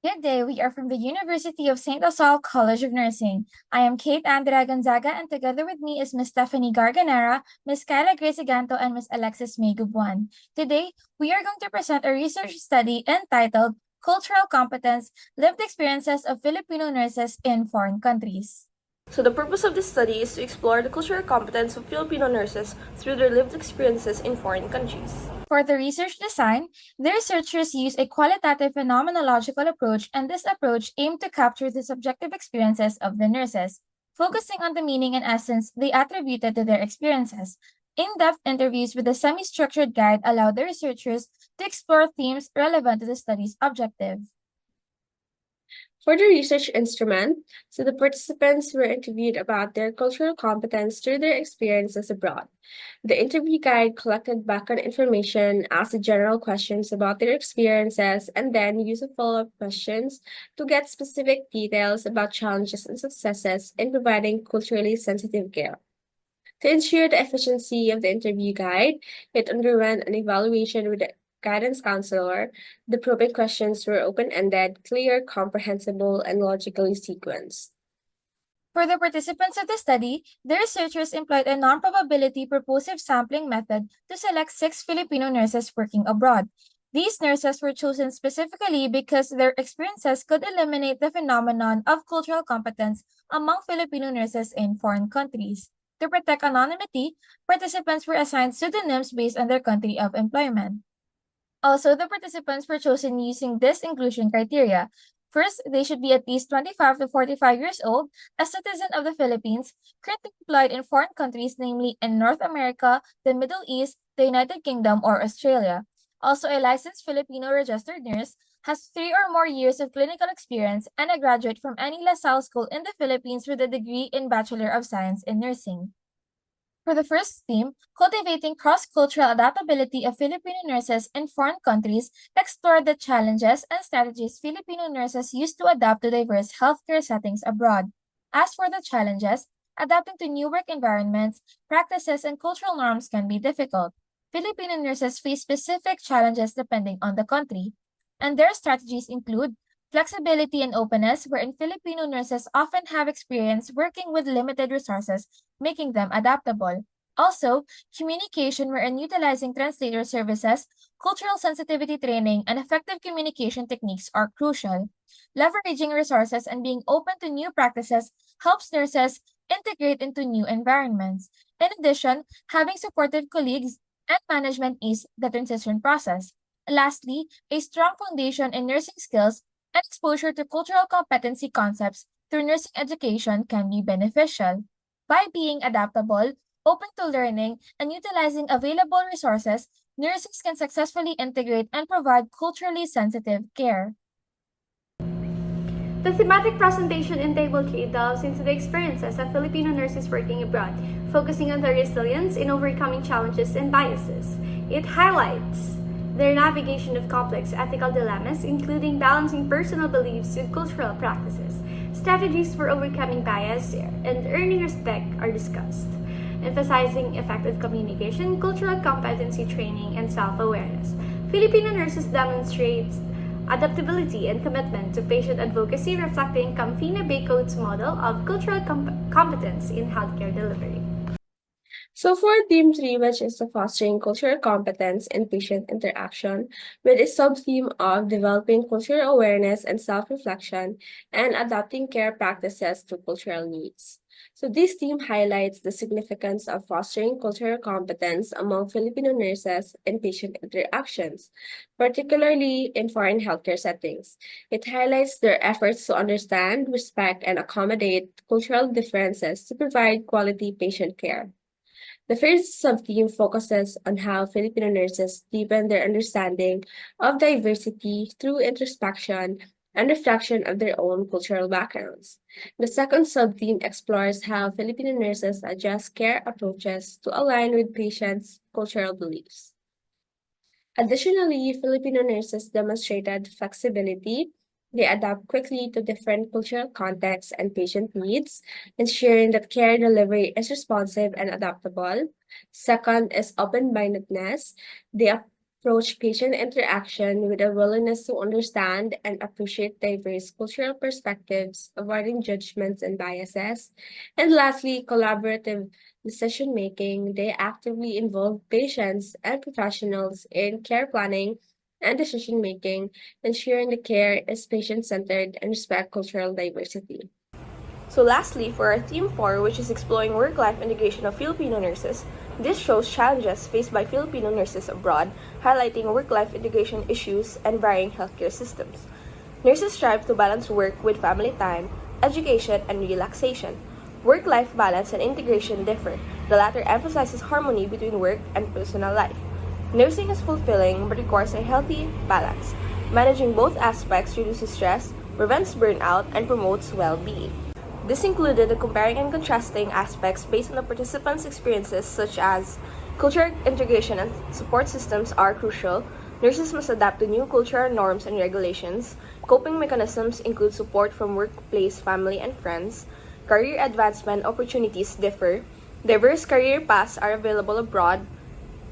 Good day. We are from the University of St. Osal College of Nursing. I am Kate Andrea Gonzaga, and together with me is Ms. Stephanie Garganera, Ms. KYLAH GIGANTO, and Ms. ALEXIS GUBUAN. Today, we are going to present a research study entitled Cultural Competence, Lived Experiences of Filipino Nurses in Foreign Countries. So the purpose of this study is to explore the cultural competence of Filipino nurses through their lived experiences in foreign countries. For the research design, the researchers use a qualitative phenomenological approach, and this approach aimed to capture the subjective experiences of the nurses, focusing on the meaning and essence they attributed to their experiences. In-depth interviews with a semi-structured guide allowed the researchers to explore themes relevant to the study's objective. For the research instrument, the participants were interviewed about their cultural competence through their experiences abroad. The interview guide collected background information, asked general questions about their experiences, and then used follow-up questions to get specific details about challenges and successes in providing culturally sensitive care. To ensure the efficiency of the interview guide, it underwent an evaluation with the guidance counselor. The probing questions were open-ended, clear, comprehensible, and logically sequenced. For the participants of the study, the researchers employed a non-probability purposive sampling method to select 6 Filipino nurses working abroad. These nurses were chosen specifically because their experiences could eliminate the phenomenon of cultural competence among Filipino nurses in foreign countries. To protect anonymity, participants were assigned pseudonyms based on their country of employment. Also, the participants were chosen using this inclusion criteria. First, they should be at least 25 to 45 years old, a citizen of the Philippines, currently employed in foreign countries, namely in North America, the Middle East, the United Kingdom, or Australia. Also, a licensed Filipino registered nurse has 3 or more years of clinical experience and a graduate from any La Salle school in the Philippines with a degree in Bachelor of Science in Nursing. For the first theme, Cultivating Cross-Cultural Adaptability of Filipino Nurses in Foreign Countries, explored the challenges and strategies Filipino nurses use to adapt to diverse healthcare settings abroad. As for the challenges, adapting to new work environments, practices, and cultural norms can be difficult. Filipino nurses face specific challenges depending on the country, and their strategies include flexibility and openness, wherein Filipino nurses often have experience working with limited resources, making them adaptable. Also, communication, wherein utilizing translator services, cultural sensitivity training, and effective communication techniques are crucial. Leveraging resources and being open to new practices helps nurses integrate into new environments. In addition, having supportive colleagues and management ease the transition process. Lastly, a strong foundation in nursing skills and exposure to cultural competency concepts through nursing education can be beneficial. By being adaptable, open to learning, and utilizing available resources, nurses can successfully integrate and provide culturally sensitive care. The thematic presentation in Table K delves into the experiences of Filipino nurses working abroad, focusing on their resilience in overcoming challenges and biases. It highlights their navigation of complex ethical dilemmas, including balancing personal beliefs with cultural practices. Strategies for overcoming bias and earning respect are discussed, emphasizing effective communication, cultural competency training, and self-awareness. Filipino nurses demonstrate adaptability and commitment to patient advocacy, reflecting Camfina Baycoat's model of cultural competence in healthcare delivery. So for theme 3, which is the fostering cultural competence in patient interaction, with a sub-theme of developing cultural awareness and self-reflection and adapting care practices to cultural needs. So this theme highlights the significance of fostering cultural competence among Filipino nurses in patient interactions, particularly in foreign healthcare settings. It highlights their efforts to understand, respect, and accommodate cultural differences to provide quality patient care. The first sub-theme focuses on how Filipino nurses deepen their understanding of diversity through introspection and reflection of their own cultural backgrounds. The second sub-theme explores how Filipino nurses adjust care approaches to align with patients' cultural beliefs. Additionally, Filipino nurses demonstrated flexibility. They adapt quickly to different cultural contexts and patient needs, ensuring that care delivery is responsive and adaptable. Second is open-mindedness. They approach patient interaction with a willingness to understand and appreciate diverse cultural perspectives, avoiding judgments and biases. And lastly, collaborative decision making. They actively involve patients and professionals in care planning and decision making, ensuring the care is patient centered and respect cultural diversity. So lastly, for our theme 4, which is exploring work-life integration of Filipino nurses, this shows challenges faced by Filipino nurses abroad, highlighting work-life integration issues and varying healthcare systems. Nurses strive to balance work with family time, education, and relaxation. Work-life balance and integration differ. The latter emphasizes harmony between work and personal life. Nursing is fulfilling but requires a healthy balance. Managing both aspects reduces stress, prevents burnout, and promotes well-being. This included the comparing and contrasting aspects based on the participants' experiences, such as cultural integration and support systems are crucial. Nurses must adapt to new cultural norms and regulations. Coping mechanisms include support from workplace, family, and friends. Career advancement opportunities differ. Diverse career paths are available abroad.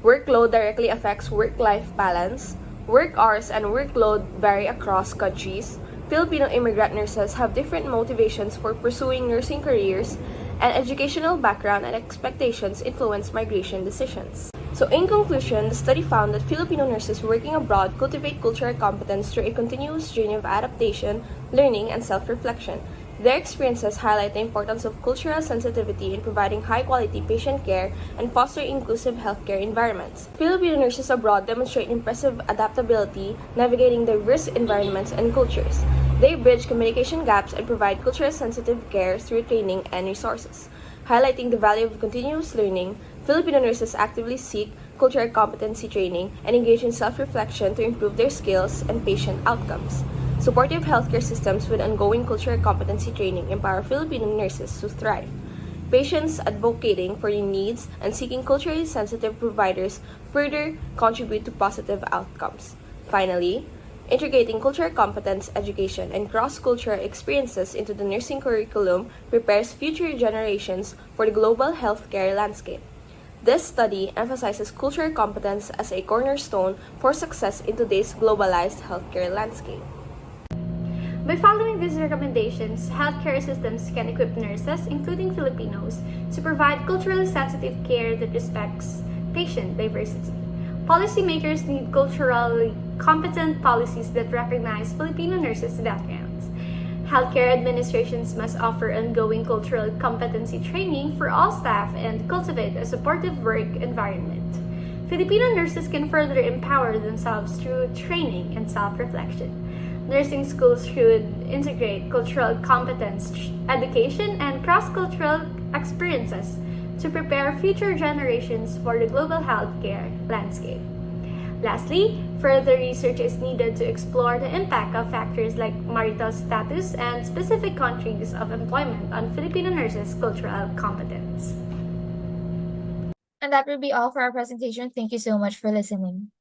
Workload directly affects work-life balance. Work hours and workload vary across countries. Filipino immigrant nurses have different motivations for pursuing nursing careers, and educational background and expectations influence migration decisions. So in conclusion, the study found that Filipino nurses working abroad cultivate cultural competence through a continuous journey of adaptation, learning, and self-reflection. Their experiences highlight the importance of cultural sensitivity in providing high-quality patient care and foster inclusive healthcare environments. Filipino nurses abroad demonstrate impressive adaptability, navigating diverse environments and cultures. They bridge communication gaps and provide culturally sensitive care through training and resources. Highlighting the value of continuous learning, Filipino nurses actively seek cultural competency training and engage in self-reflection to improve their skills and patient outcomes. Supportive healthcare systems with ongoing cultural competency training empower Filipino nurses to thrive. Patients advocating for their needs and seeking culturally sensitive providers further contribute to positive outcomes. Finally, integrating cultural competence education and cross-cultural experiences into the nursing curriculum prepares future generations for the global healthcare landscape. This study emphasizes cultural competence as a cornerstone for success in today's globalized healthcare landscape. By following these recommendations, healthcare systems can equip nurses, including Filipinos, to provide culturally sensitive care that respects patient diversity. Policymakers need culturally competent policies that recognize Filipino nurses' backgrounds. Healthcare administrations must offer ongoing cultural competency training for all staff and cultivate a supportive work environment. Filipino nurses can further empower themselves through training and self-reflection. Nursing schools should integrate cultural competence education and cross-cultural experiences to prepare future generations for the global healthcare landscape. Lastly, further research is needed to explore the impact of factors like marital status and specific countries of employment on Filipino nurses' cultural competence. And that will be all for our presentation. Thank you so much for listening.